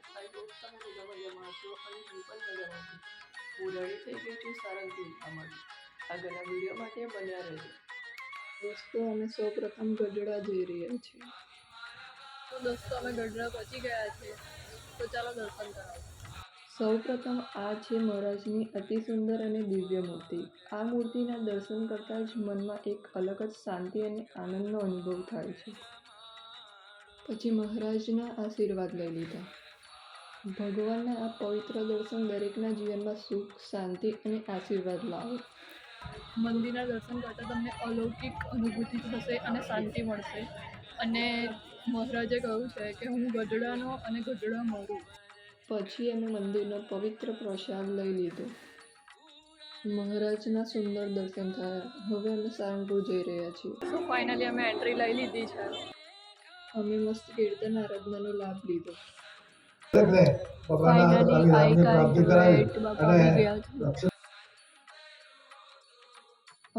I hope તમે બધા મજામાં હશો અને હું પણ મજામાં છું. હું રેડી થઈ ગઈ છું સારંગપુર જવા માટે. આગળના વિડીયો માટે બન્યા રહેજો. દોસ્તો અમે સૌપ્રથમ ગઢડા જઈ રહ્યા છીએ. તો દોસ્તો અમે ગઢડા પહોંચી ગયા છીએ. તો ચાલો દર્શન કરાવો. સૌપ્રથમ આ છે મહારાજની અતિ સુંદર અને દિવ્ય મૂર્તિ. આ મૂર્તિના દર્શન કરતાં જ મનમાં એક અલગ જ શાંતિ અને આનંદનો અનુભવ થાય છે. પછી મહારાજના આશીર્વાદ લઈ લીધા. ભગવાનના આ પવિત્ર દર્શન દરેકના જીવનમાં સુખ, શાંતિ અને આશીર્વાદ લાવે. મંદિરના દર્શન કરતાં તમને અલૌકિક અનુભૂતિ થશે અને શાંતિ મળશે. અને મહારાજે કહ્યું છે કે હું ગઢડાનો અને ગઢડા મારું. પછી અમે મંદિરનો પવિત્ર પ્રસાદ લઈ લીધો. મહારાજના સુંદર દર્શન થયા. હવે અમે સારંગપુર જઈ રહ્યા છીએ. તો ફાઇનલી અમે એન્ટ્રી લઈ લીધી છે. અમે મસ્ત કીર્તન આરાધનાનો લાભ લીધો. Finally I can't wait. બાપા આવી ગયા છે.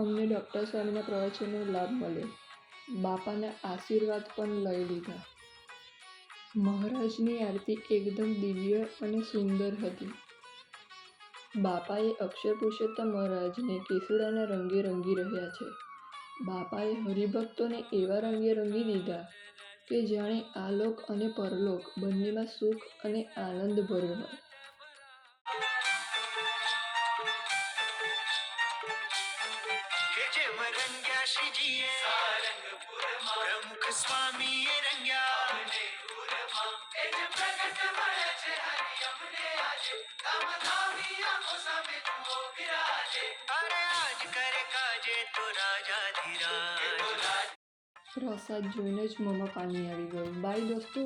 અમને ડૉક્ટર સાહેબના પ્રવચનનો લાભ મળ્યો. બાપાના આશીર્વાદ પણ લઈ લીધા. મહારાજની આરતી એકદમ દિવ્ય અને સુંદર હતી. બાપાએ અક્ષર પુરુષોત્તમ મહારાજને કેસુડાના રંગે રંગી રહ્યા છે. બાપાએ હરિભક્તોને એવા રંગે રંગી દીધા કે જાણે આલોક અને પરલોક બંનેમાં સુખ અને આનંદ ભર્યો હોય. પ્રમુખ સ્વામી પ્રસાદ જોઈને જ મોંમાં પાણી આવી ગયું. બાય દોસ્તો.